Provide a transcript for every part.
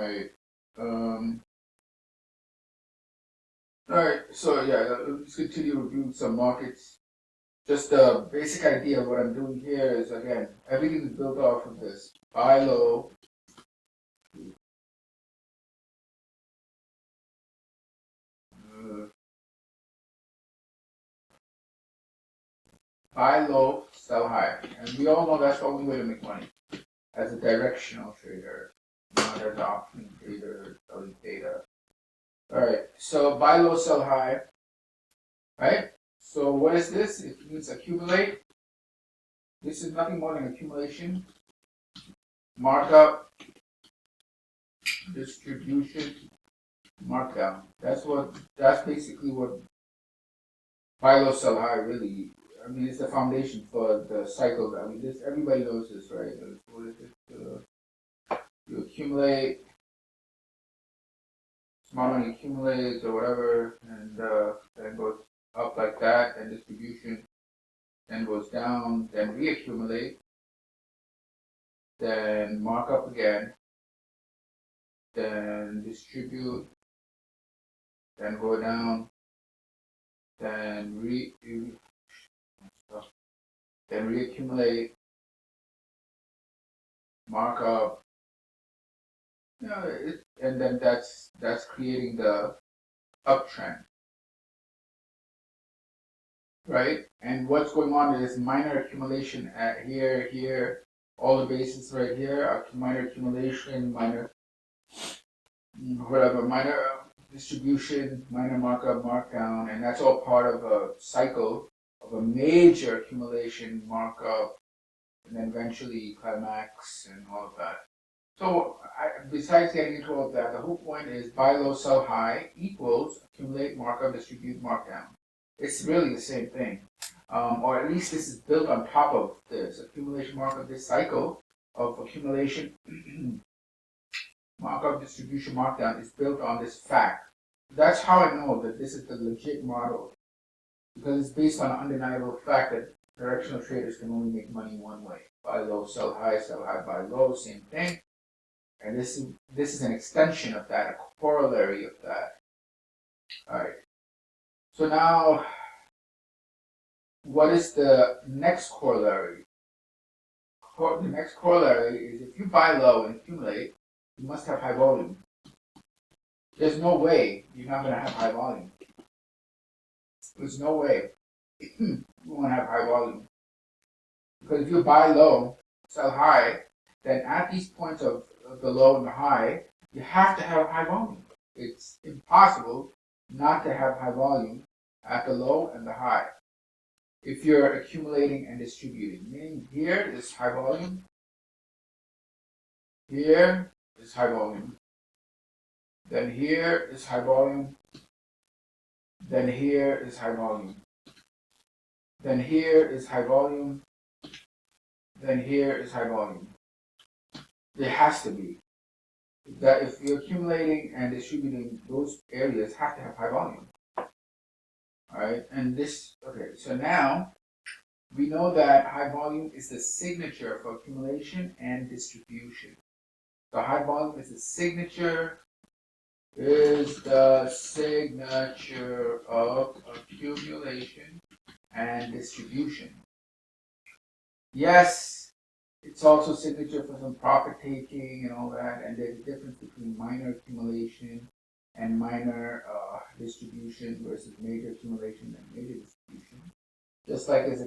Alright. Alright, so yeah, let's continue reviewing some markets. Just the basic idea of what I'm doing here is, again, everything is built off of this. Buy low, sell high. And we all know that's the only way to make money as a directional trader, not as an option trader selling data. Alright, so buy low, sell high, right? So what is this? It means accumulate. This is nothing more than accumulation, markup, distribution, markdown. That's basically what buy low, sell high really. I mean, it's the foundation for the cycle. I mean, this everybody knows this, right? What is it? You accumulate, small money accumulates or whatever, and then goes up like that, and distribution then goes down, then reaccumulate, then mark up again, then distribute, then go down, then reaccumulate, mark up, and then that's creating the uptrend, right? And what's going on is minor accumulation at here, all the bases right here, minor accumulation, minor whatever, minor distribution, minor markup, markdown, and that's all part of a cycle of a major accumulation, markup, and then eventually climax and all of that. So besides getting into all of that, the whole point is buy low, sell high equals accumulate, markup, distribute, markdown. It's really the same thing. Or at least this is built on top of this accumulation, markup, this cycle of accumulation, markup, distribution, markdown is built on this fact. That's how I know that this is the legit model, because it's based on an undeniable fact that directional traders can only make money one way: buy low, sell high, buy low, same thing. And this is an extension of that, a corollary of that. All right. So now, what is the next corollary? The next corollary is if you buy low and accumulate, you must have high volume. There's no way you're not going to have high volume. There's no way you won't have high volume. Because if you buy low, sell high, then at these points of the low and the high, you have to have high volume. It's impossible not to have high volume at the low and the high if you're accumulating and distributing. Meaning here is high volume, here is high volume, then here is high volume, then here is high volume, then here is high volume, then here is high volume. There has to be. That if you're accumulating and distributing, those areas have to have high volume. Alright, and this, okay, so now we know that high volume is the signature for accumulation and distribution. So high volume is the signature, of accumulation and distribution. Yes, it's also signature for some profit taking and all that, and there's a difference between minor accumulation and minor distribution versus major accumulation and major distribution. Just like there's a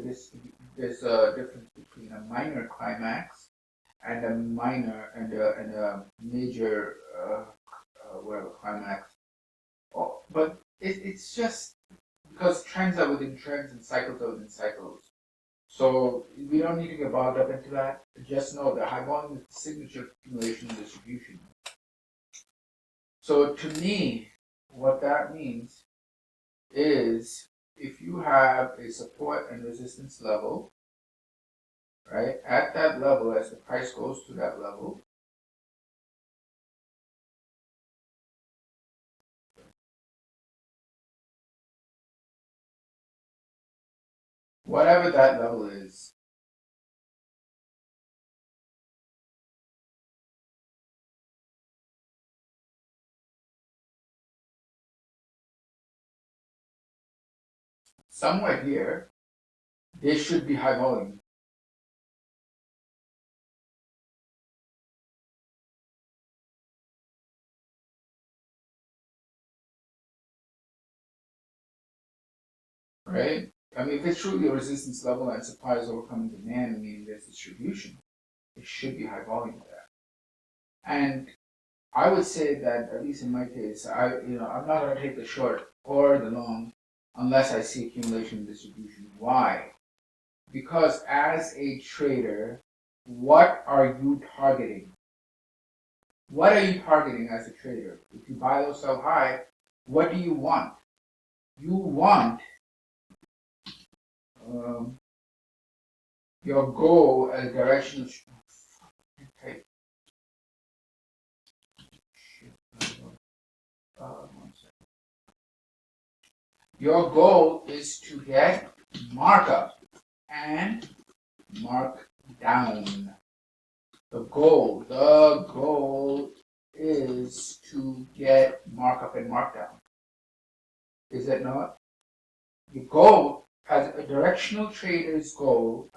difference between a minor climax and a minor and a major whatever climax. Oh, but it's just because trends are within trends and cycles are within cycles. So we don't need to get bogged up into that. Just know that high volume is the signature of accumulation and distribution. So to me, what that means is if you have a support and resistance level, right, at that level, as the price goes to that level, whatever that level is, somewhere here, they should be high volume. Right? I mean, if it's truly a resistance level and supply is overcoming demand, meaning there's distribution, it should be high volume there. And I would say that, at least in my case, I'm not going to take the short or the long unless I see accumulation and distribution. Why? Because as a trader, what are you targeting? What are you targeting as a trader? If you buy low, sell high, what do you want? You want your goal as direction. Okay. One second. Your goal is to get markup and mark down. The goal is to get markup and markdown. Is it not? The goal, as a directional trader's goal,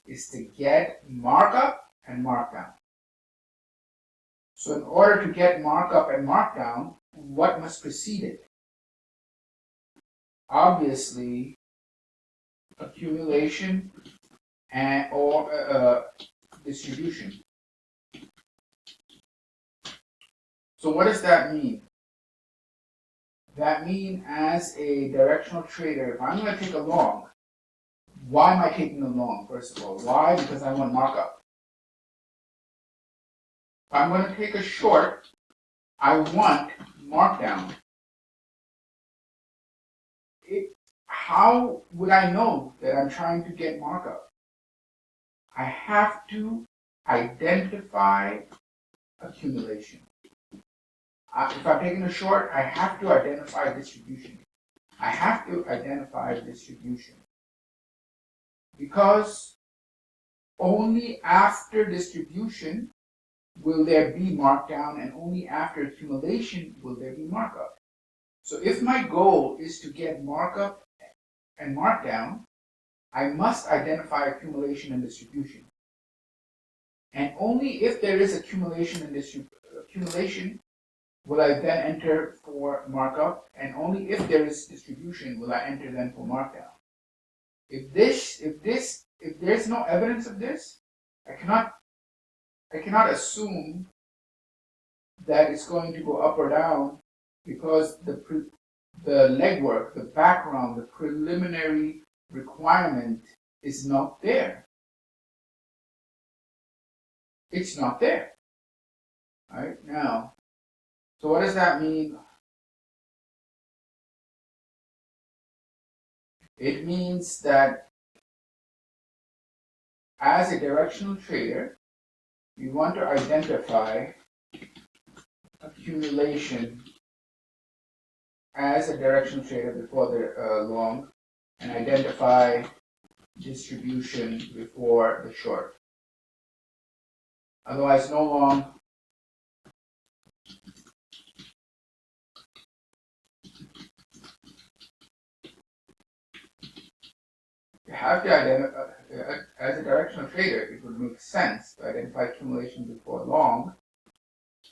is to get markup and markdown. So in order to get markup and markdown, what must precede it? Obviously, accumulation and or distribution. So what does that mean? That means as a directional trader, if I'm going to take a long, why am I taking a long, first of all? Why? Because I want markup. If I'm going to take a short, I want markdown. How would I know that I'm trying to get markup? I have to identify accumulation. If I'm taking a short, I have to identify distribution. Because only after distribution will there be markdown, and only after accumulation will there be markup. So if my goal is to get markup and markdown, I must identify accumulation and distribution. And only if there is accumulation will I then enter for markup, and only if there is distribution will I enter then for markdown. If there's no evidence of this, I cannot assume that it's going to go up or down, because the legwork, the background, the preliminary requirement is not there. It's not there. All right, now, so what does that mean? It means that as a directional trader, you want to identify accumulation as a directional trader before the long, and identify distribution before the short. Otherwise, no long. You have to identify, as a directional trader, it would make sense to identify accumulation before long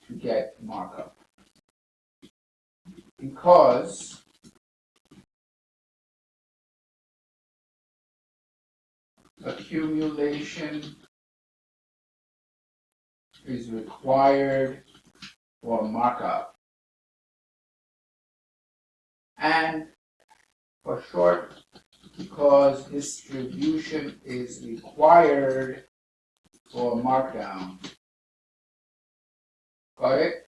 to get markup. Because accumulation is required for markup. And for short, because distribution is required for markdown. Got it?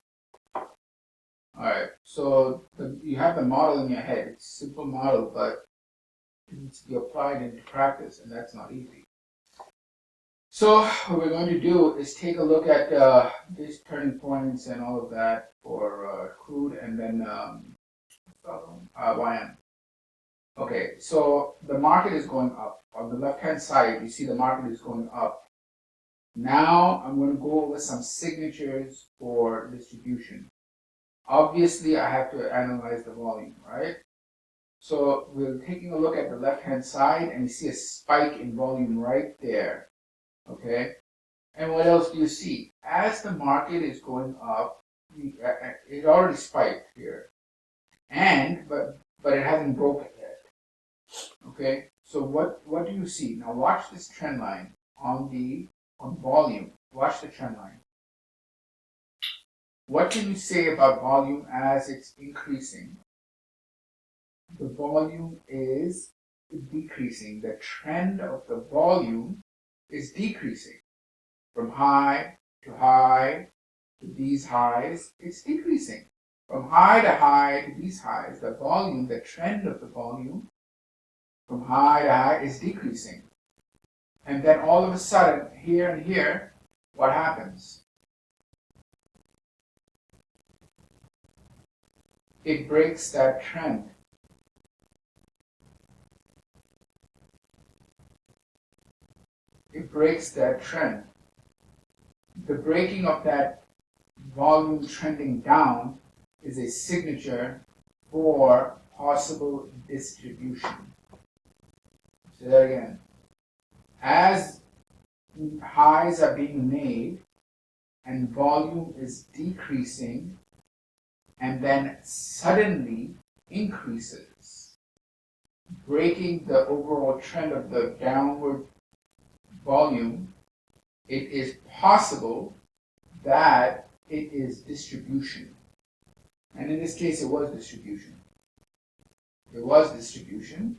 Alright, so you have the model in your head. It's a simple model, but it needs to be applied into practice, and that's not easy. So what we're going to do is take a look at these turning points and all of that for crude, and then YM. Okay, so the market is going up. On the left-hand side, you see the market is going up. Now I'm going to go over some signatures for distribution. Obviously, I have to analyze the volume, right? So we're taking a look at the left-hand side, and you see a spike in volume right there, okay? And what else do you see? As the market is going up, it already spiked here, but it hasn't broken yet, okay? So what do you see? Now watch this trend line on volume. Watch the trend line. What can you say about volume as it's increasing? The volume is decreasing. The trend of the volume is decreasing. From high to these highs, it's decreasing. From high to these highs, the volume, the trend of the volume from high to high is decreasing. And then all of a sudden, here and here, what happens? It breaks that trend. It breaks that trend. The breaking of that volume trending down is a signature for possible distribution. Say that again. As highs are being made and volume is decreasing and then suddenly increases, breaking the overall trend of the downward volume, it is possible that it is distribution. And in this case, it was distribution. It was distribution.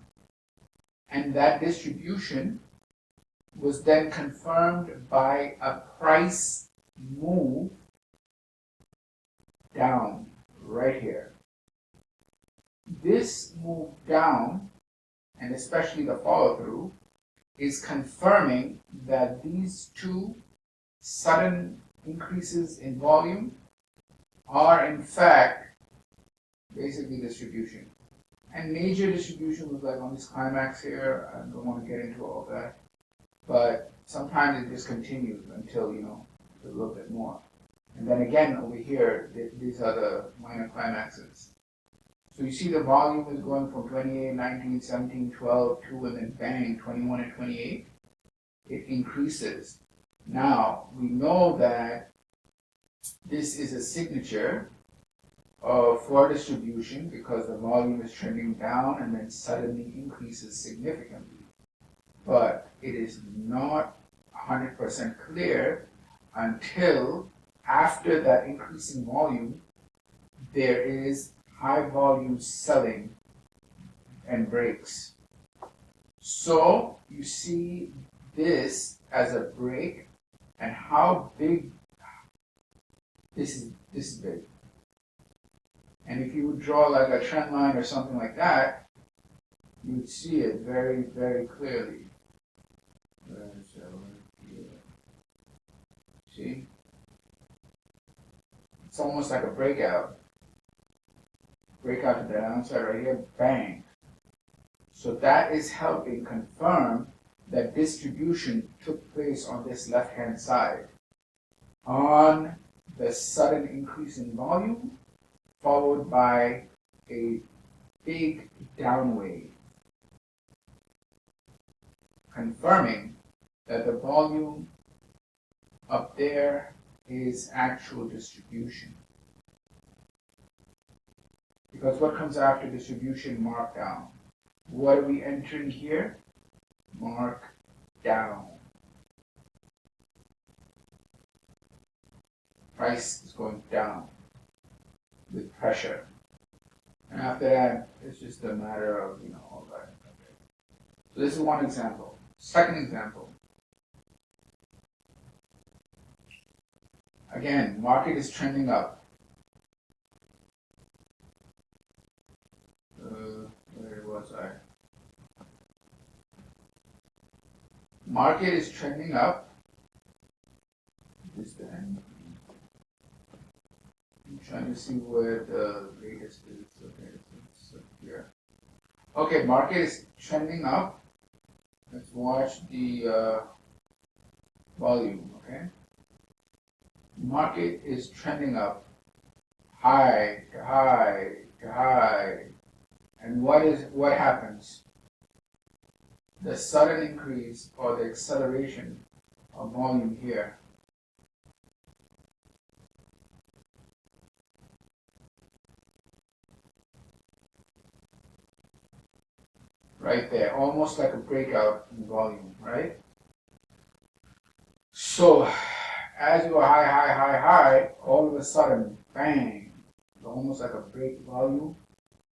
And that distribution was then confirmed by a price move down right here. This move down, and especially the follow through, is confirming that these two sudden increases in volume are in fact basically distribution. And major distribution was like on this climax here. I don't want to get into all that. But sometimes it just continues until, a little bit more. And then again over here, these are the minor climaxes. So you see the volume is going from 28, 19, 17, 12, 2, and then bang, 21 and 28. It increases. Now, we know that this is a signature for distribution because the volume is trending down and then suddenly increases significantly. But it is not 100% clear until after that increasing volume, there is high volume selling and breaks. So you see this as a break, and how big this is big. And if you would draw like a trend line or something like that, you would see it very, very clearly. See? It's almost like a breakout. Breakout to the downside right here, bang. So that is helping confirm that distribution took place on this left-hand side. On the sudden increase in volume, followed by a big down wave, confirming that the volume up there is actual distribution. Because what comes after distribution? Markdown. What are we entering here? Mark down. Price is going down with pressure. And after that, it's just a matter of, all that. Okay. So this is one example. Second example. Again, market is trending up. Where was I? Market is trending up. This then. I'm trying to see where the latest is. Okay, so it's here. Okay, market is trending up. Let's watch the volume. Okay. Market is trending up, high to high to high, And what happens? The sudden increase or the acceleration of volume here right there, almost like a breakout in volume, right? So as you go high, all of a sudden, bang, almost like a volume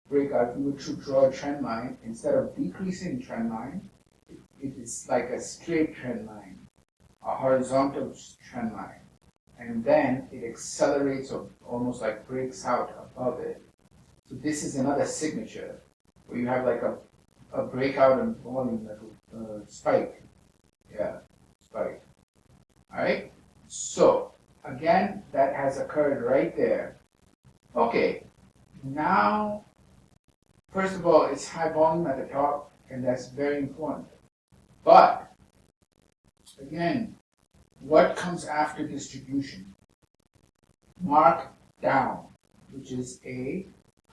breakout. If you were to draw a trend line, instead of decreasing trend line, it is like a straight trend line, a horizontal trend line. And then it accelerates or almost like breaks out above it. So this is another signature where you have like a breakout in volume, like a spike. Yeah, spike. Alright? So, again, that has occurred right there. Okay, now, first of all, it's high volume at the top, and that's very important. But, again, what comes after distribution? Mark down, which is a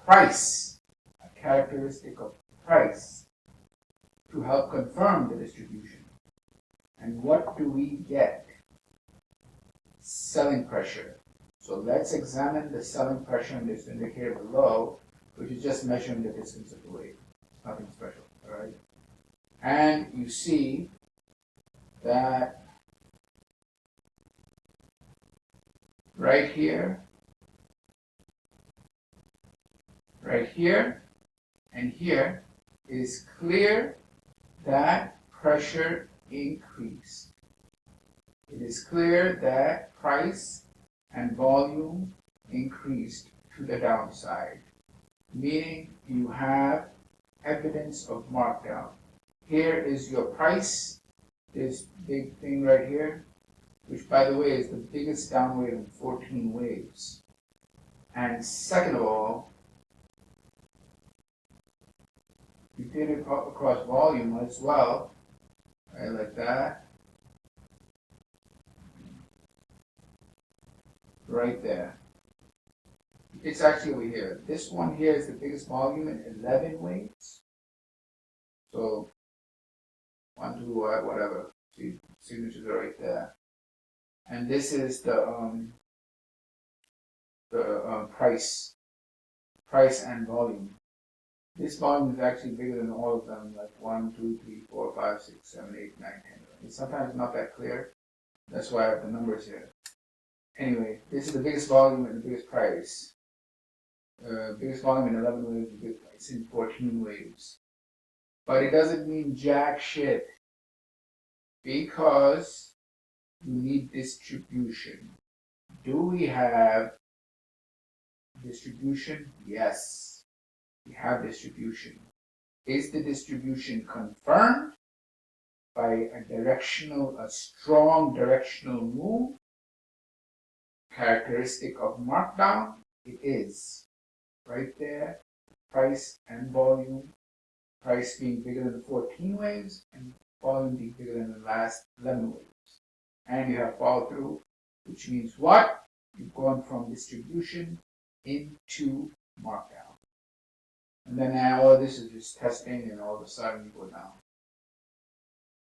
price, a characteristic of price, to help confirm the distribution. And what do we get? Selling pressure. So let's examine the selling pressure in this indicator below, which is just measuring the distance of the wave. Nothing special, all right? And you see that right here, and here is clear that pressure increased. It is clear that price and volume increased to the downside, meaning you have evidence of markdown. Here is your price, this big thing right here, which by the way is the biggest down wave in 14 waves. And second of all, you did it across volume as well, right, like that. Right there. It's actually over here. This one here is the biggest volume in 11 waves. So 1, 2, whatever. See, signatures are right there. And this is the price and volume. This volume is actually bigger than all of them, like 1, 2, 3, 4, 5, 6, 7, 8, 9, 10. It's sometimes not that clear. That's why I have the numbers here. Anyway, this is the biggest volume and the biggest price. Biggest volume in 11 waves, the biggest price in 14 waves. But it doesn't mean jack shit, because you need distribution. Do we have distribution? Yes, we have distribution. Is the distribution confirmed by a strong directional move, characteristic of markdown? It is. Right there, price and volume, price being bigger than the 14 waves, and volume being bigger than the last 11 waves. And you have follow through, which means what? You've gone from distribution into markdown. And then now all this is just testing, and all of a sudden you go down.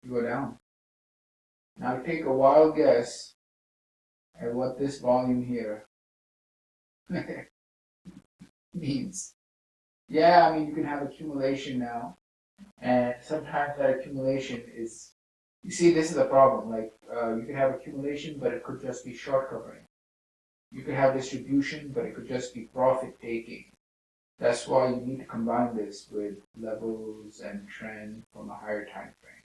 You go down. Now take a wild guess at what this volume here means. Yeah, I mean, you can have accumulation now, and sometimes that accumulation is, you see, this is a problem. Like, you can have accumulation, but it could just be short covering. You could have distribution, but it could just be profit taking. That's why you need to combine this with levels and trend from a higher time frame.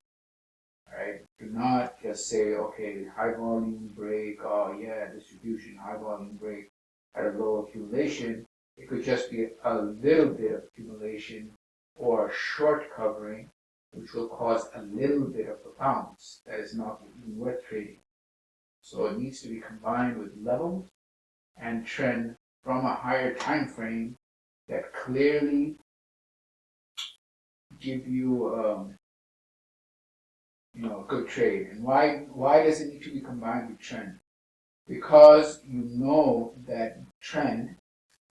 Right? Do not just say, okay, high volume break, oh yeah, distribution, high volume break at a low accumulation. It could just be a little bit of accumulation or short covering, which will cause a little bit of a bounce that is not even worth trading. So it needs to be combined with levels and trend from a higher time frame that clearly give you a good trade. And why does it need to be combined with trend? Because you know that trend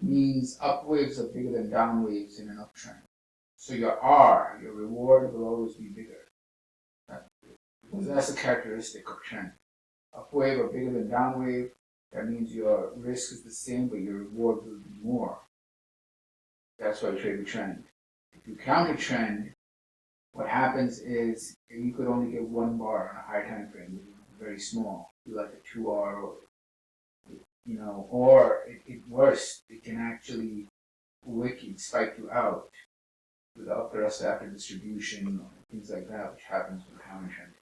means up waves are bigger than down waves in an uptrend. So your R, your reward, will always be bigger. Because that's a characteristic of trend. Up wave are bigger than down wave. That means your risk is the same, but your reward will be more. That's why I trade the trend. If you counter trend, what happens is you could only get one bar on a high time frame, which is very small, like a 2R, or or worse, it can actually wicked spike you out with the upper after distribution or things like that, which happens with counter trending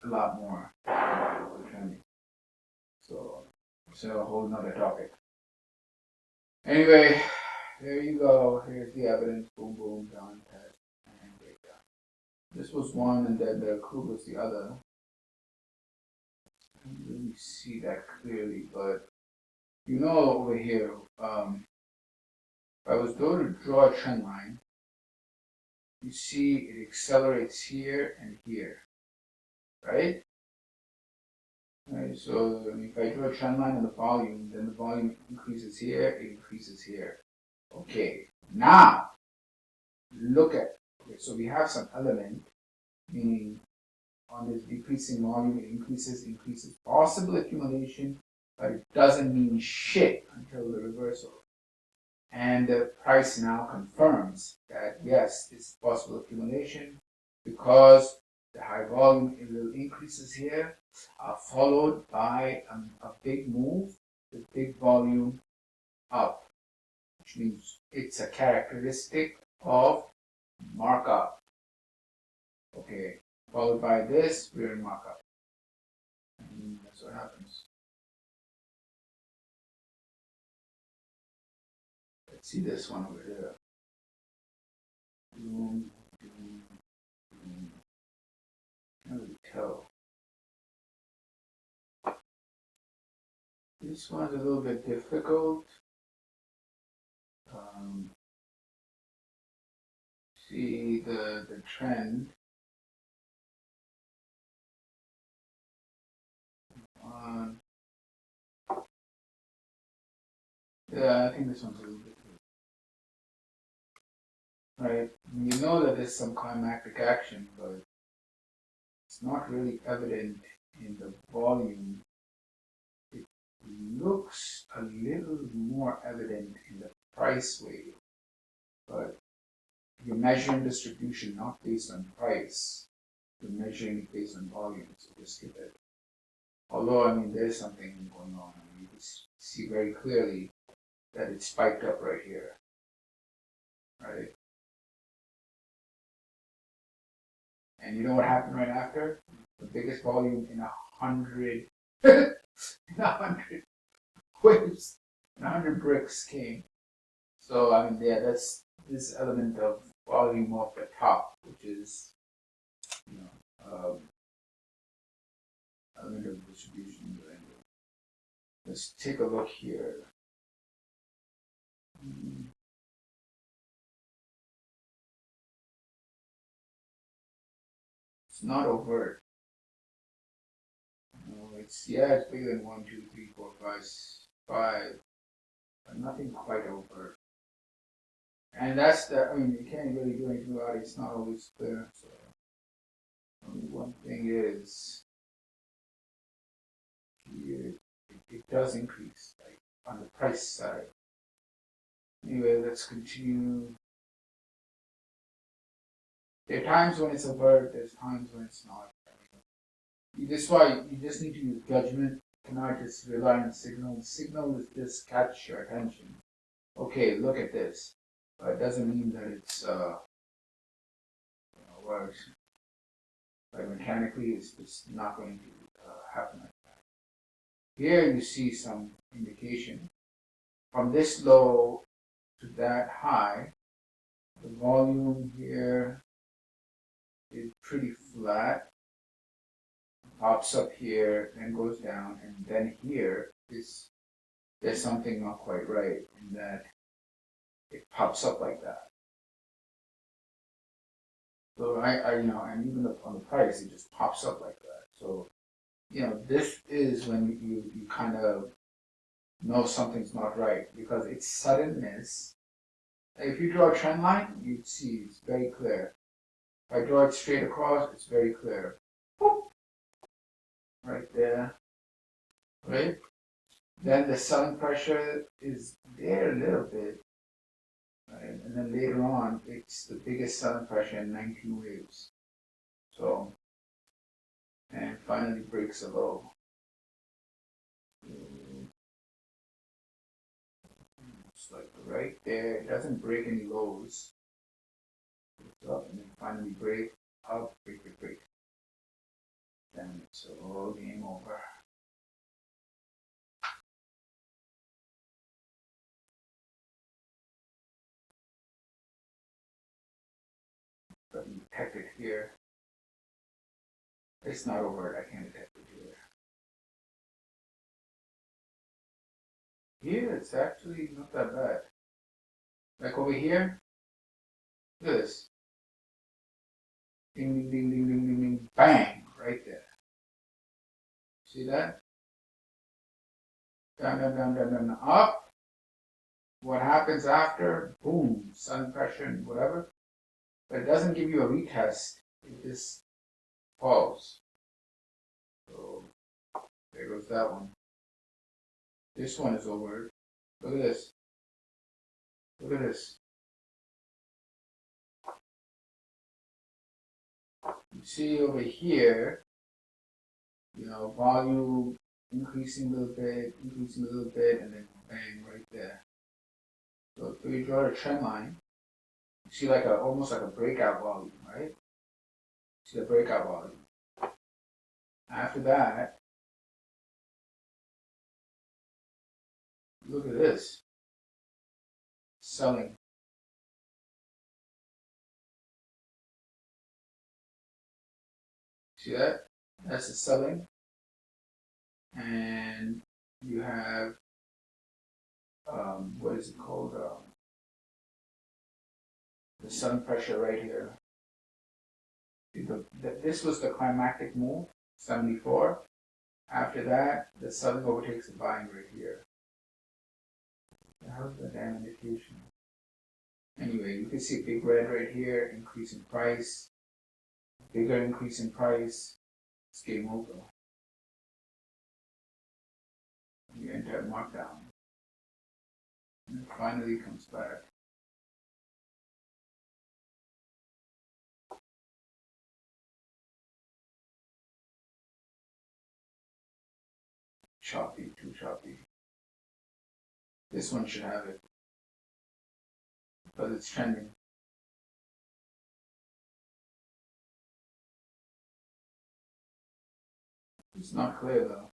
a lot more with trending. So it's a whole nother topic. Anyway, there you go. Here's the evidence. Boom, boom, done, test, and breakdown. This was one, and then the coup was the other. I don't really see that clearly, but over here, if I was going to draw a trend line, you see it accelerates here and here, right? Right, so if I draw a trend line on the volume, then the volume increases here, it increases here. Okay, now look at, so we have some element, meaning on this decreasing volume, it increases, possible accumulation, but it doesn't mean shit until the reversal. And the price now confirms that yes, it's possible accumulation because the high volume, it will increases here, followed by a big move, the big volume up, which means it's a characteristic of markup. Okay, followed by this, we're in markup. And that's what happens. Let's see this one over here. Boom, boom, boom. Can't really tell. This one's a little bit difficult. See the trend. Yeah, I think this one's a little bit right. You know that there's some climactic action, but it's not really evident in the volume. It looks a little more evident in the price wave, but you're measuring distribution not based on price. You're measuring it based on volume, so just skip it. Although, there's something going on. You can see very clearly that it spiked up right here, right? And you know what happened right after? The biggest volume in 100, in 100 waves, 100 bricks came. So, that's this element of volume off the top, which is, element of distribution. Let's take a look here. It's not overt. It's bigger than 1, 2, 3, 4, 5, 5, but nothing quite overt. And that's you can't really do anything about it. It's not always clear. So only one thing is, it does increase, like on the price side. Anyway, let's continue. There are times when it's overt, there's times when it's not. That's why you just need to use judgment. You cannot just rely on signal. The signal is just catch your attention. Okay, look at this. But it doesn't mean that it's works. Like mechanically, it's just not going to happen like that. Here you see some indication. From this low to that high, the volume here is pretty flat. Pops up here, then goes down, and then here there's something not quite right in that it pops up like that. So and even on the price, it just pops up like that. So, this is when you kind of know something's not right because its suddenness If you draw a trend line, you'd see it's very clear. If I draw it straight across, it's very clear. Right there. Right? Then the selling pressure is there a little bit. Right? And then later on, it's the biggest selling pressure in 19 waves. So, and finally breaks a low. It's like right there. It doesn't break any lows. It's up and then finally break, up, break, break, break. Then it's all game over. But you detect it here. It's not over. I can't detect it here. Here, it's actually not that bad. Like over here, look at this. Ding, ding, ding, ding, ding, ding, ding, bang, right there. See that? Down, down, down, down, down, up. What happens after? Boom, sun pressure and whatever. But it doesn't give you a retest. It just falls. So there goes that one. This one is over. Look at this. Look at this. You see over here, volume increasing a little bit, and then bang right there. So if we draw a trend line, you see like almost like a breakout volume, right? See the breakout volume. After that, look at this. Selling. See that? That's the selling. And you have, what is it called? The selling pressure right here. This was the climactic move, 74. After that, the selling overtakes the buying right here. How's the damn indication? Anyway, you can see a big red right here, increase in price, bigger increase in price, it's game over. You enter a markdown. And it finally comes back. Choppy, too choppy. This one should have it, but it's trending. It's not clear though.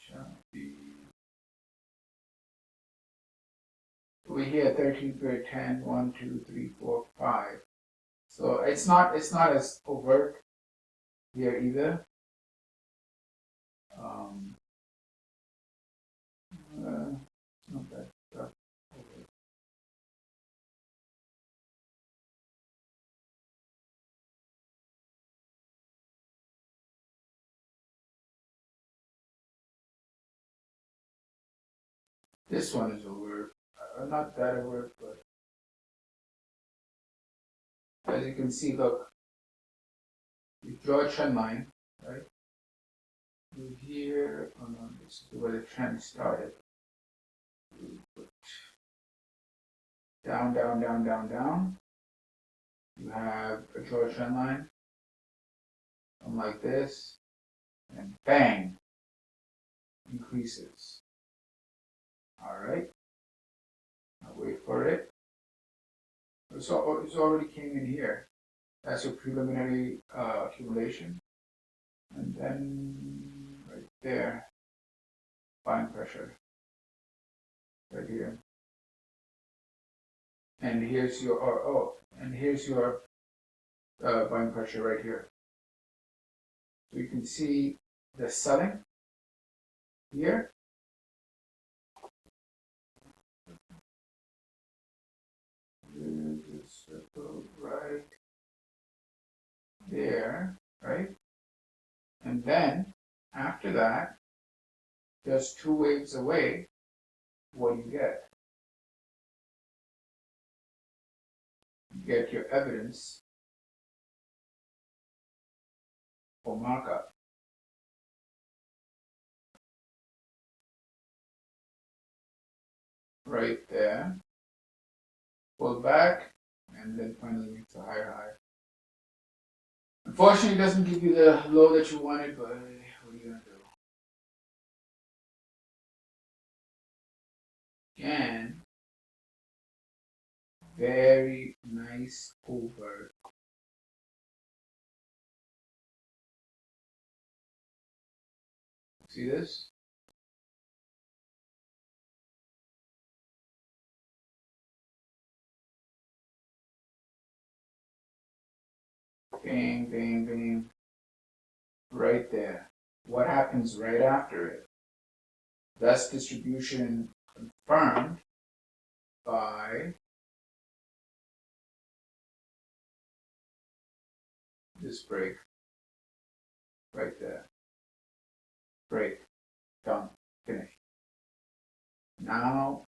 Choppy. Over here, 13 period 10, 1, 2, 3, 4, 5. So it's not as overt here either. Not that stuff. Okay. This one is over. Not that over, but as you can see, look, you draw a trend line, right? You here, oh no, this is where the trend started. Down, down, down, down, down. You have a draw a trend line, come like this, and bang, increases. All right, now wait for it. It's already came in here. That's your preliminary accumulation. And then right there, buying pressure. Right here. And here's your, and here's your buying pressure right here. So you can see the selling here. Circle right there, right? And then after that, just 2 waves away, what do you get? You get your evidence for markup. Right there. Pull back, and then finally makes a higher high. Unfortunately, it doesn't give you the low that you wanted, but what are you gonna do? Again, very nice pullback. See this? Bang, bang, bang. Right there. What happens right after it? Thus distribution confirmed by this break. Right there. Break. Done. Finished. Now,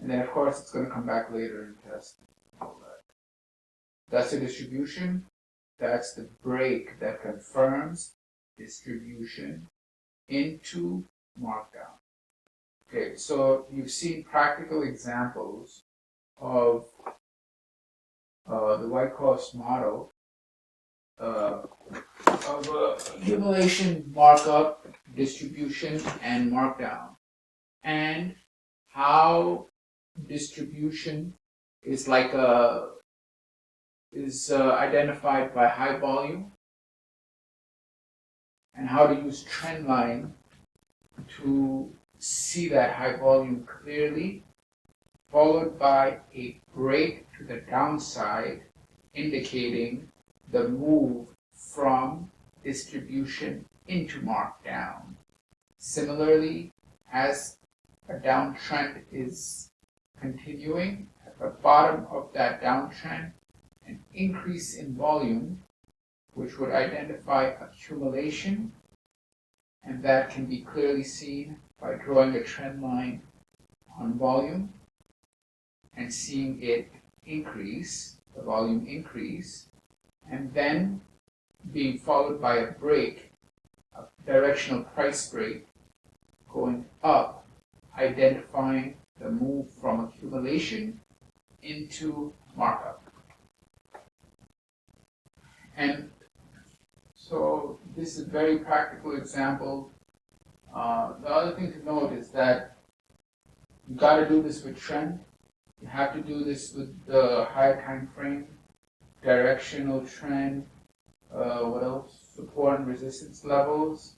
and then of course it's going to come back later and test all that. That's the distribution. That's the break that confirms distribution into markdown. Okay, so you've seen practical examples of the Wyckoff's model of accumulation, markup, distribution, and markdown, and how distribution is like identified by high volume, and how to use trend line to see that high volume clearly, followed by a break to the downside, indicating the move from distribution into markdown. Similarly, as a downtrend is continuing, at the bottom of that downtrend, an increase in volume, which would identify accumulation, and that can be clearly seen by drawing a trend line on volume and seeing it increase, the volume increase, and then being followed by a break, a directional price break going up, identifying the move from accumulation into markup. And so this is a very practical example. The other thing to note is that you got to do this with trend. You have to do this with the higher time frame, directional trend, what else? Support and resistance levels.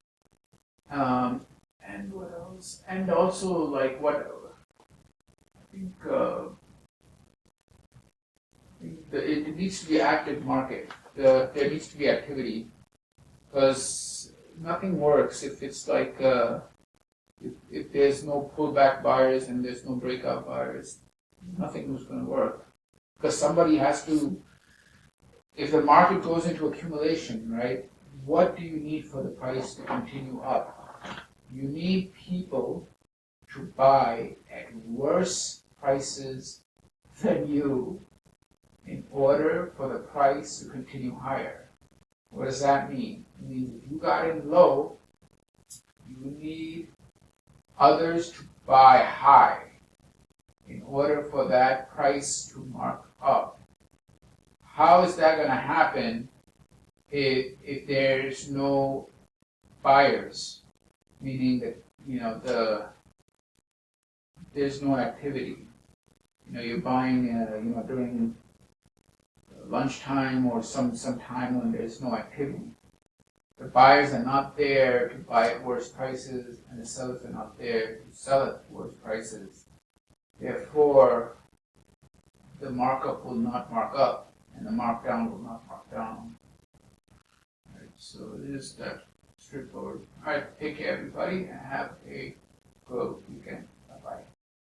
And what else? And also, like, what I think it needs to be active market. There needs to be activity, because nothing works if it's like if there's no pullback buyers and there's no breakout buyers. Nothing is going to work, because somebody has to. If the market goes into accumulation, right? What do you need for the price to continue up? You need people to buy at worse prices than you in order for the price to continue higher. What does that mean? It means if you got in low, you need others to buy high in order for that price to mark up. How is that going to happen if there's no buyers? Meaning that there's no activity. You're buying during lunchtime or some time when there's no activity. The buyers are not there to buy at worse prices, and the sellers are not there to sell at worse prices. Therefore, the markup will not mark up, and the markdown will not mark down. Right, so it is that straightforward. All right, take care, everybody, and have a good weekend.